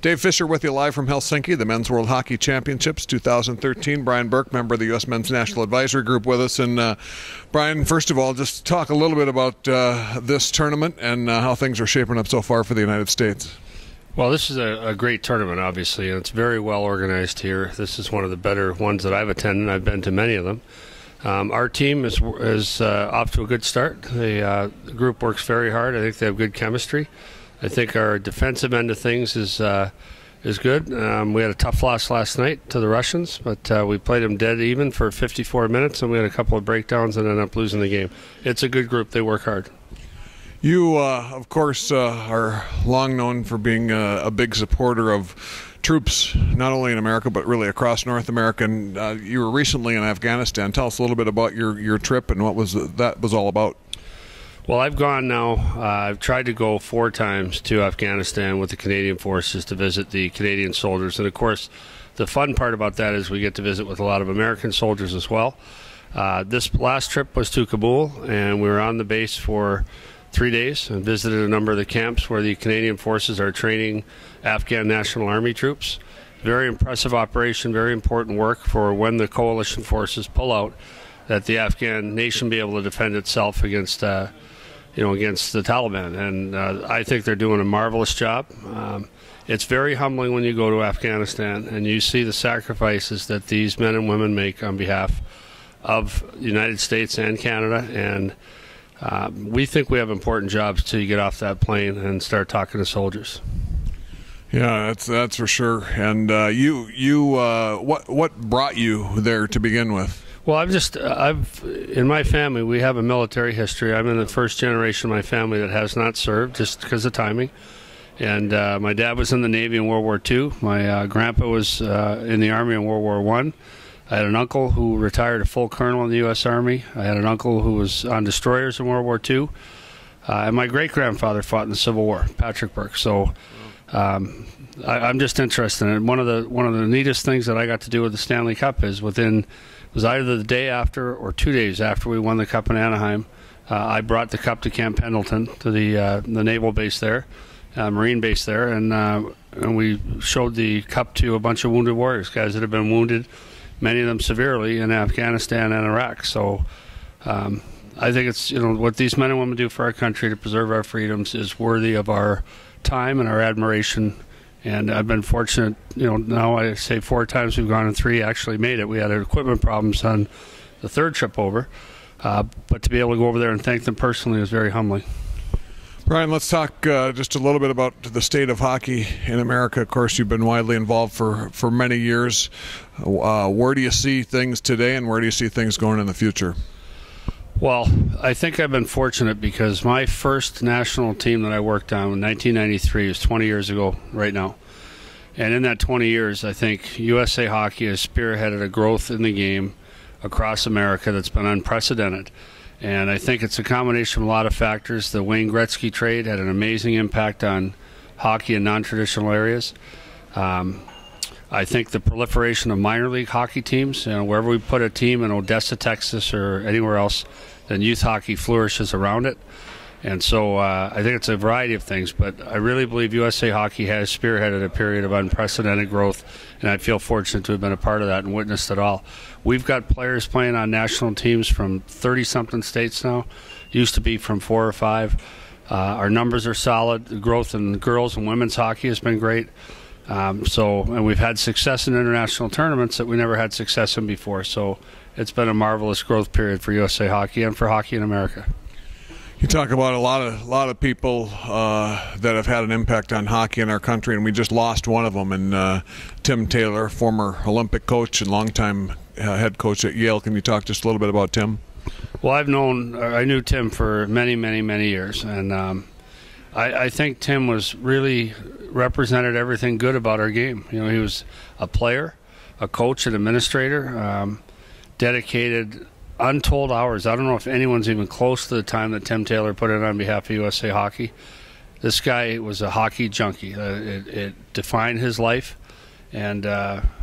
Dave Fischer with you live from Helsinki, the Men's World Hockey Championships 2013. Brian Burke, member of the U.S. Men's National Advisory Group, with us. And Brian, first of all, just talk a little bit about this tournament and how things are shaping up so far for the United States. Well, this is a great tournament, obviously, and it's very well organized here. This is one of the better ones that I've attended. I've been to many of them. Our team is off to a good start. The group works very hard. I think they have good chemistry. I think our defensive end of things is good. We had a tough loss last night to the Russians, but we played them dead even for 54 minutes, and we had a couple of breakdowns and ended up losing the game. It's a good group. They work hard. You, of course, are long known for being a big supporter of troops, not only in America, but really across North America. And you were recently in Afghanistan. Tell us a little bit about your trip and what that was all about. Well, I've gone now. I've tried to go 4 times to Afghanistan with the Canadian Forces to visit the Canadian soldiers. And, of course, the fun part about that is we get to visit with a lot of American soldiers as well. This last trip was to Kabul, and we were on the base for 3 days and visited a number of the camps where the Canadian Forces are training Afghan National Army troops. Very impressive operation, very important work for when the coalition forces pull out, that the Afghan nation be able to defend itself against against the Taliban. And I think they're doing a marvelous job. It's very humbling when you go to Afghanistan and you see the sacrifices that these men and women make on behalf of the United States and Canada. And we think we have important jobs till you get off that plane and start talking to soldiers. Yeah, that's for sure. And what brought you there to begin with? Well, I've in my family, we have a military history. I'm in the first generation of my family that has not served just because of timing. And my dad was in the Navy in World War II. My grandpa was in the Army in World War I. I had an uncle who retired a full colonel in the U.S. Army. I had an uncle who was on destroyers in World War II. And my great-grandfather fought in the Civil War, Patrick Burke. So I'm just interested in it. One of the neatest things that I got to do with the Stanley Cup is it was either the day after or 2 days after we won the Cup in Anaheim. I brought the Cup to Camp Pendleton, to the naval base there, Marine base there, and we showed the Cup to a bunch of wounded warriors, guys that have been wounded, many of them severely, in Afghanistan and Iraq. So I think it's, what these men and women do for our country to preserve our freedoms is worthy of our time and our admiration. And I've been fortunate, now I say 4 times we've gone and 3 actually made it. We had equipment problems on the 3rd trip over. But to be able to go over there and thank them personally is very humbling. Brian, let's talk just a little bit about the state of hockey in America. Of course, you've been widely involved for many years. Where do you see things today, and where do you see things going in the future? Well, I think I've been fortunate because my first national team that I worked on in 1993 is 20 years ago right now. And in that 20 years, I think USA Hockey has spearheaded a growth in the game across America that's been unprecedented. And I think it's a combination of a lot of factors. The Wayne Gretzky trade had an amazing impact on hockey in non-traditional areas. I think the proliferation of minor league hockey teams, wherever we put a team in Odessa, Texas, or anywhere else, then youth hockey flourishes around it. And so I think it's a variety of things, but I really believe USA Hockey has spearheaded a period of unprecedented growth, and I feel fortunate to have been a part of that and witnessed it all. We've got players playing on national teams from 30-something states now. Used to be from 4 or 5. Our numbers are solid. The growth in girls and women's hockey has been great. And we've had success in international tournaments that we never had success in before. So it's been a marvelous growth period for USA Hockey and for hockey in America. You talk about a lot of people that have had an impact on hockey in our country, and we just lost one of them, and Tim Taylor, former Olympic coach and longtime head coach at Yale. Can you talk just a little bit about Tim? Well, I knew Tim for many, many, many years, and I think Tim really represented everything good about our game. He was a player, a coach, an administrator, dedicated untold hours. I don't know if anyone's even close to the time that Tim Taylor put in on behalf of USA Hockey. This guy was a hockey junkie. It defined his life, and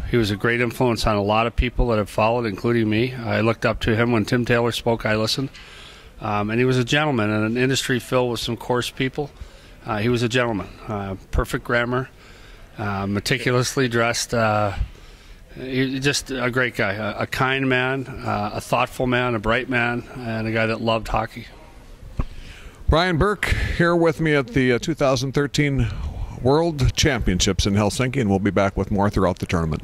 he was a great influence on a lot of people that have followed, including me. I looked up to him when Tim Taylor spoke. I listened. And he was a gentleman in an industry filled with some coarse people. He was a gentleman. Perfect grammar. meticulously dressed. He's just a great guy, a kind man, a thoughtful man, a bright man, and a guy that loved hockey. Brian Burke here with me at the 2013 World Championships in Helsinki, and we'll be back with more throughout the tournament.